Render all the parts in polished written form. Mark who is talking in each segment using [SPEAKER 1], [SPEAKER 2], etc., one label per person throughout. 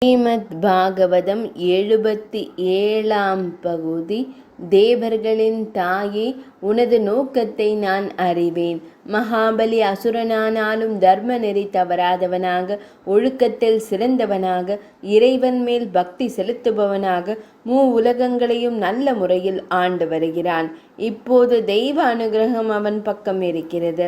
[SPEAKER 1] ஸ்ரீமத் பாகவதம் 77ஆம் பகுதி. தேவர்களின் தாயே, உனது நோக்கத்தை நான் அறிவேன். மகாபலி அசுரனானாலும் தர்ம நெறி தவறாதவனாக, ஒழுக்கத்தில் சிறந்தவனாக, இறைவன் மேல் பக்தி செலுத்துபவனாக, உலகங்களையும் நல்ல முறையில் ஆண்டு வருகிறான். இப்போது தெய்வ அனுகிரகம் அவன் பக்கம் இருக்கிறது.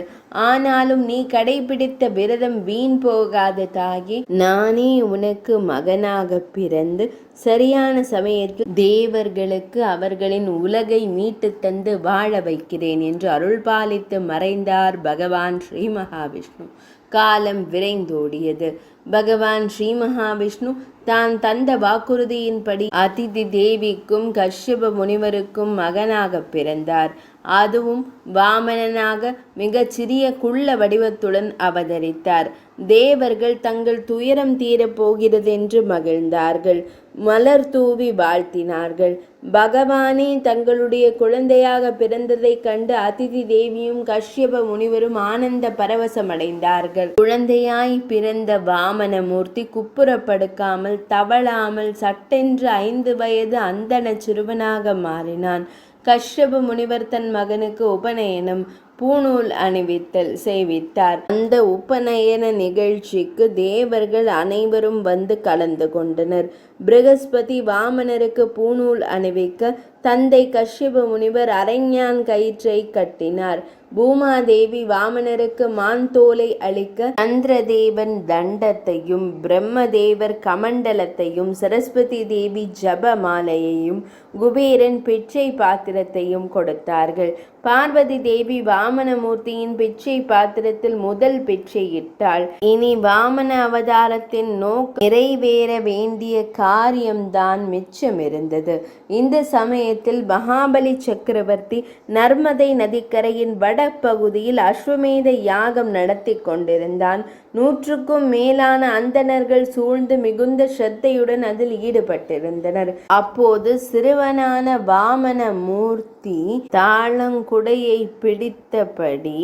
[SPEAKER 1] ஆனாலும் நீ கடைபிடித்த விரதம் வீண் போகாத தாயே. நானே உனக்கு மகனாக பிறந்து சரியான சமயத்தில் தேவர்களுக்கு அவர்களின் உலகை மீட்டு தந்து வாழ வைக்கிறேன் என்று அருள்பாலித்து மறைந்தார் பகவான் ஸ்ரீ மகாவிஷ்ணு. காலம் விரைந்தோடியது. பகவான் ஸ்ரீ மகாவிஷ்ணு தான் தந்த வாக்குறுதியின்படி அதிதி தேவிக்கும் கஷ்யப முனிவருக்கும் மகனாக பிறந்தார். அதுவும் வாமனனாக மிகச் சிறிய குள்ள வடிவத்துடன் அவதரித்தார். தேவர்கள் தங்கள் துயரம் தீரப் போகிறது என்று மகிழ்ந்தார்கள். மலர் தூவி வாழ்த்தினார்கள். பகவானே தங்களுடைய குழந்தையாக பிறந்ததை கண்டு அதிதி தேவியும் கஷ்யப முனிவரும் ஆனந்த பரவசமடைந்தார்கள். குழந்தையாய் பிறந்த வாமனமூர்த்தி குப்புறப்படுக்காமல் தவழாமல் சட்டென்று 5 வயது அந்தண சிறுவனாக மாறினான். கஷ்யப முனிவர் தன் மகனுக்கு உபநயனம், பூணூல் அணிவித்தல் செய்வித்தார். அந்த உபநயன நிகழ்ச்சிக்கு தேவர்கள் அனைவரும் வந்து கலந்து கொண்டனர். பிருகஸ்பதி வாமனருக்கு பூணூல் அணிவிக்க தந்தை கஷ்யப முனிவர் அரைஞான் கயிற்றை கட்டினார். பூமாதேவி வாமனருக்கு மான்தோலை அளிக்க சந்திரதேவன் தண்டத்தையும், பிரம்மதேவர் கமண்டலத்தையும், சரஸ்வதி தேவி ஜப மாலையையும், குபேரன் பிச்சை பாத்திரத்தையும் கொடுத்தார்கள். பார்வதி தேவி வாமனமூர்த்தியின் பிச்சை பாத்திரத்தில் முதல் பிச்சை இட்டாள். இனி வாமன அவதாரத்தின் நோக்கம் நிறைவேற வேண்டிய காரியம்தான் மிச்சமிருந்தது. இந்த சமயத்தில் மகாபலி சக்கரவர்த்தி நர்மதை நதிக்கரையின் வடபகுதியில் அஸ்வமேத யாகம் நடத்தி கொண்டிருந்தான். 100க்கும் மேலான அந்தணர்கள் சூழ்ந்து மிகுந்த ஸ்ரத்தையுடன் அதில் ஈடுபட்டிருந்தனர். அப்போது சிறுவனான வாமன மூர்த்தி தாளங்குடையை பிடித்தபடி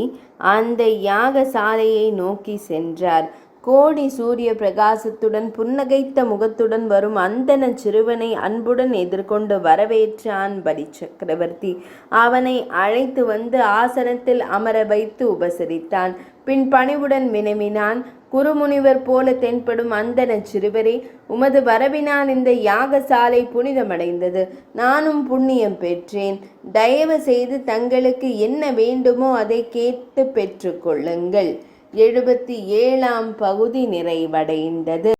[SPEAKER 1] அந்த யாகசாலையை நோக்கி சென்றார். கோடி சூரிய பிரகாசத்துடன் புன்னகைத்த முகத்துடன் வரும் அந்தண சிறுவனை அன்புடன் எதிர்கொண்டு வரவேற்றான் பலி சக்கரவர்த்தி. அவனை அழைத்து வந்து ஆசனத்தில் அமர வைத்து உபசரித்தான். பின் பணிவுடன் வினவினான். குருமுனிவர் போல தென்படும் அந்தண சிறுவரே, உமது வரவினால் இந்த யாகசாலை புனிதமடைந்தது. நானும் புண்ணியம் பெற்றேன். தயவு செய்து தங்களுக்கு என்ன வேண்டுமோ அதை கேட்டு பெற்றுக்கொள்ளுங்கள். 77ஆம் பகுதி நிறைவடைந்தது.